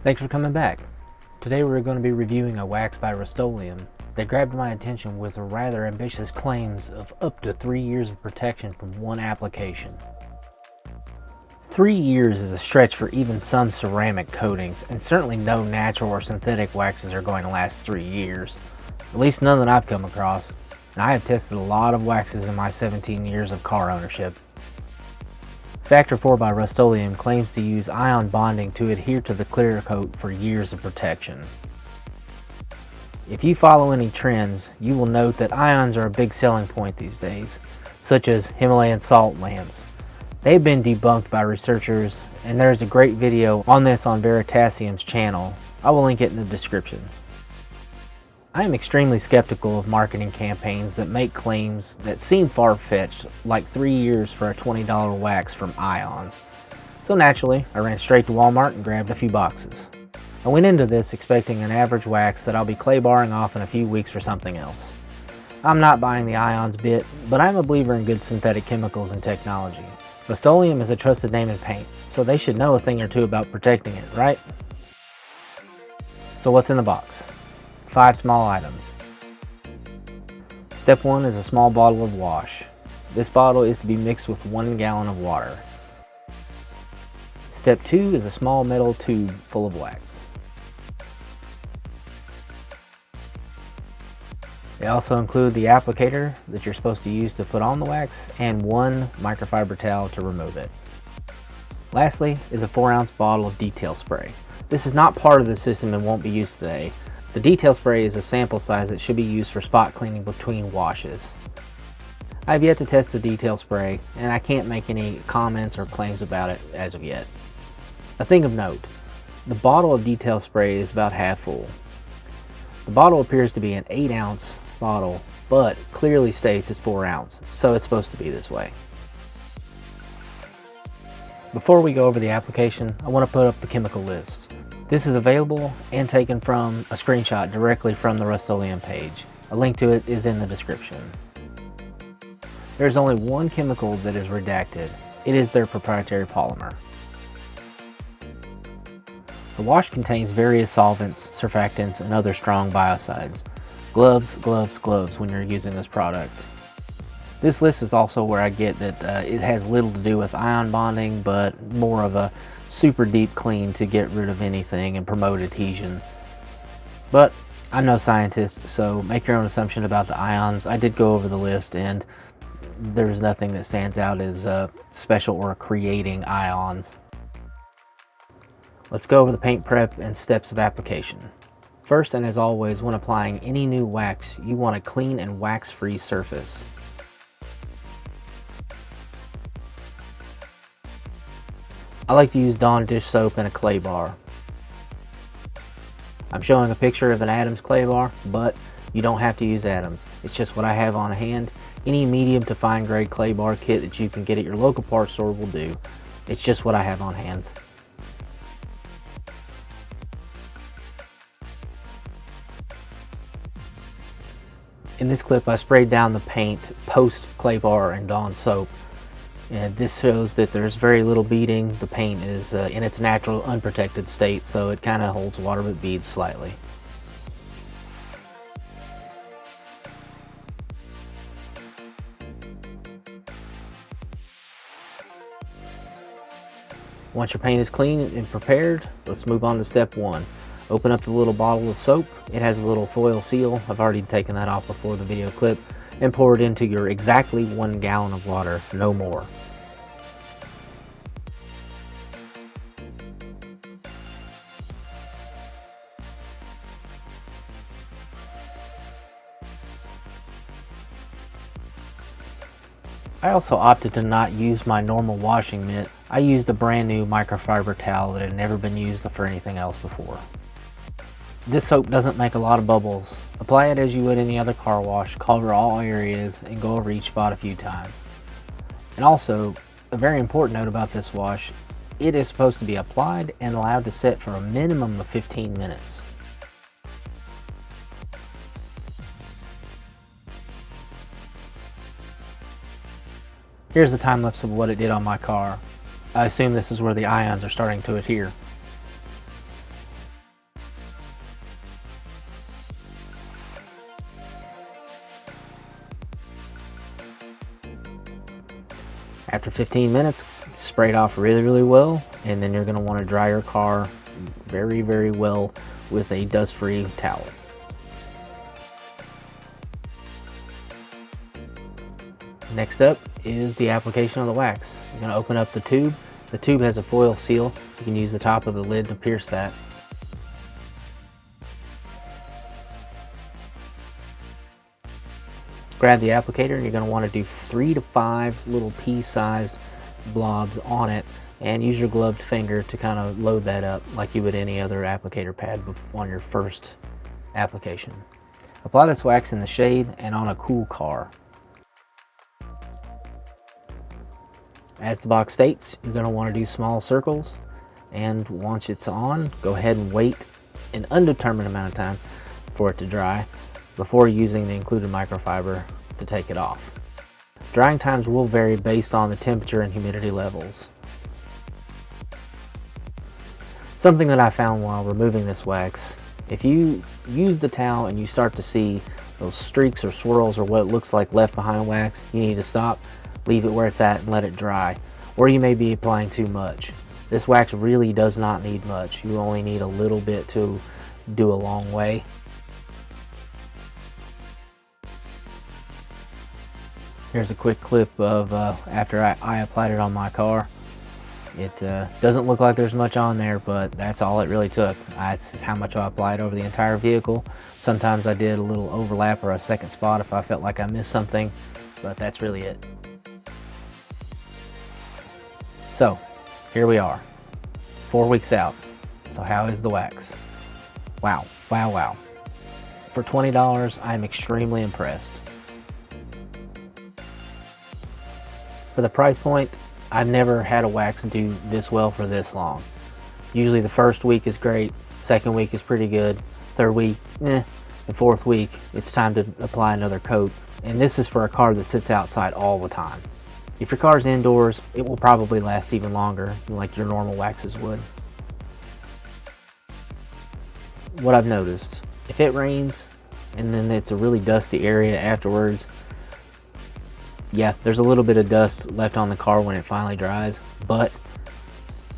Thanks for coming back. Today we're going to be reviewing a wax by Rust-Oleum that grabbed my attention with rather ambitious claims of up to 3 years of protection from one application. 3 years is a stretch for even some ceramic coatings, and certainly no natural or synthetic waxes are going to last 3 years. At least none that I've come across, and I have tested a lot of waxes in my 17 years of car ownership. Factor 4 by Rust-Oleum claims to use ion bonding to adhere to the clear coat for years of protection. If you follow any trends, you will note that ions are a big selling point these days, such as Himalayan salt lamps. They've been debunked by researchers, and there's a great video on this on Veritasium's channel. I will link it in the description. I am extremely skeptical of marketing campaigns that make claims that seem far-fetched, like 3 years for a $20 wax from ions. So naturally, I ran straight to Walmart and grabbed a few boxes. I went into this expecting an average wax that I'll be clay barring off in a few weeks for something else. I'm not buying the ions bit, but I'm a believer in good synthetic chemicals and technology. Rust-Oleum is a trusted name in paint, so they should know a thing or two about protecting it, right? So what's in the box? 5 small items. Step 1 is a small bottle of wash. This bottle is to be mixed with 1 gallon of water. Step 2 is a small metal tube full of wax. They also include the applicator that you're supposed to use to put on the wax and 1 microfiber towel to remove it. Lastly is a 4-ounce bottle of detail spray. This is not part of the system and won't be used today. The detail spray is a sample size that should be used for spot cleaning between washes. I have yet to test the detail spray, and I can't make any comments or claims about it as of yet. A thing of note, the bottle of detail spray is about half full. The bottle appears to be an 8-ounce bottle, but clearly states it's 4 ounce, so it's supposed to be this way. Before we go over the application, I want to put up the chemical list. This is available and taken from a screenshot directly from the Rust-Oleum page. A link to it is in the description. There's only one chemical that is redacted. It is their proprietary polymer. The wash contains various solvents, surfactants, and other strong biocides. Gloves, gloves, gloves when you're using this product. This list is also where I get that it has little to do with ion bonding, but more of a super deep clean to get rid of anything and promote adhesion. But I'm no scientist, so make your own assumption about the ions. I did go over the list, and there's nothing that stands out as special or creating ions. Let's go over the paint prep and steps of application. First, and as always, when applying any new wax, you want a clean and wax-free surface. I like to use Dawn dish soap and a clay bar. I'm showing a picture of an Adams clay bar, but you don't have to use Adams. It's just what I have on hand. Any medium to fine grade clay bar kit that you can get at your local parts store will do. It's just what I have on hand. In this clip, I sprayed down the paint post clay bar and Dawn soap. And this shows that there's very little beading. The paint is in its natural unprotected state, so it kind of holds water but beads slightly. Once your paint is clean and prepared, let's move on to step 1. Open up the little bottle of soap. It has a little foil seal. I've already taken that off before the video clip. And pour it into your exactly 1 gallon of water, no more. I also opted to not use my normal washing mitt. I used a brand new microfiber towel that had never been used for anything else before. This soap doesn't make a lot of bubbles. Apply it as you would any other car wash, cover all areas, and go over each spot a few times. And also, a very important note about this wash, it is supposed to be applied and allowed to sit for a minimum of 15 minutes. Here's the time lapse of what it did on my car. I assume this is where the ions are starting to adhere. After 15 minutes, spray it off really well, and then you're going to want to dry your car very well with a dust-free towel. Next up is the application of the wax. You're going to open up the tube. The tube has a foil seal. You can use the top of the lid to pierce that. Grab the applicator, and you're going to want to do 3 to 5 little pea-sized blobs on it, and use your gloved finger to kind of load that up like you would any other applicator pad on your first application. Apply this wax in the shade and on a cool car. As the box states, you're going to want to do small circles, and once it's on, go ahead and wait an undetermined amount of time for it to dry before using the included microfiber to take it off. Drying times will vary based on the temperature and humidity levels. Something that I found while removing this wax, if you use the towel and you start to see those streaks or swirls or what looks like left behind wax, you need to stop, leave it where it's at, and let it dry. Or you may be applying too much. This wax really does not need much. You only need a little bit to do a long way. Here's a quick clip of after I applied it on my car. It doesn't look like there's much on there, but that's all it really took. That's how much I applied over the entire vehicle. Sometimes I did a little overlap or a second spot if I felt like I missed something, but that's really it. So, here we are, 4 weeks out. So how is the wax? Wow. For $20, I'm extremely impressed. For the price point, I've never had a wax do this well for this long. Usually the first week is great, second week is pretty good, third week, the fourth week, it's time to apply another coat. And this is for a car that sits outside all the time. If your car's indoors, it will probably last even longer, like your normal waxes would. What I've noticed, if it rains and then it's a really dusty area afterwards, yeah, there's a little bit of dust left on the car when it finally dries, but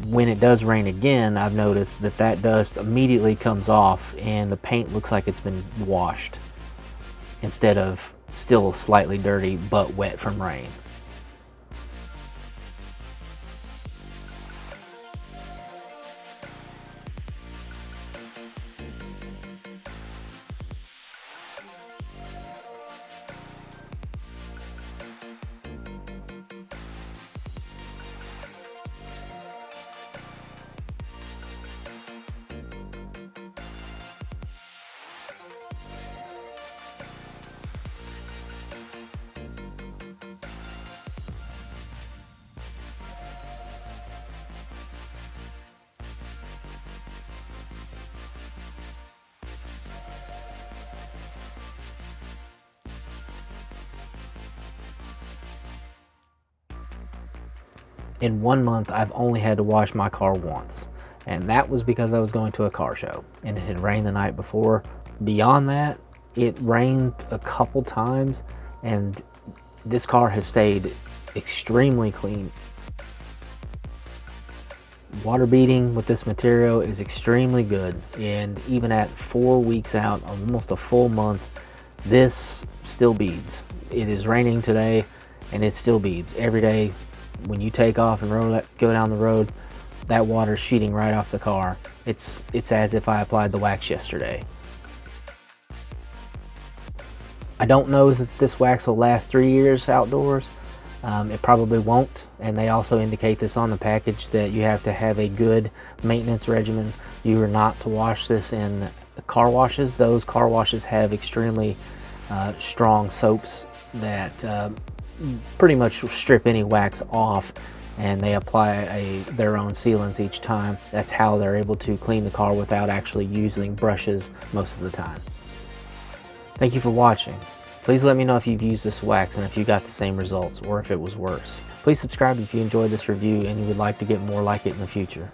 when it does rain again, I've noticed that that dust immediately comes off and the paint looks like it's been washed instead of still slightly dirty but wet from rain. In 1 month, I've only had to wash my car once, and that was because I was going to a car show and it had rained the night before. Beyond that, it rained a couple times and this car has stayed extremely clean. Water beating with this material is extremely good, and even at 4 weeks out, almost a full month, this still beads. It is raining today and it still beads every day. When you take off and go down the road, that water's sheeting right off the car. It's as if I applied the wax yesterday. I don't know if this wax will last 3 years outdoors. It probably won't, and they also indicate this on the package that you have to have a good maintenance regimen. You are not to wash this in car washes. Those car washes have extremely strong soaps that pretty much strip any wax off, and they apply their own sealants each time. That's how they're able to clean the car without actually using brushes most of the time. Thank you for watching. Please let me know if you've used this wax and if you got the same results or if it was worse. Please subscribe if you enjoyed this review and you would like to get more like it in the future.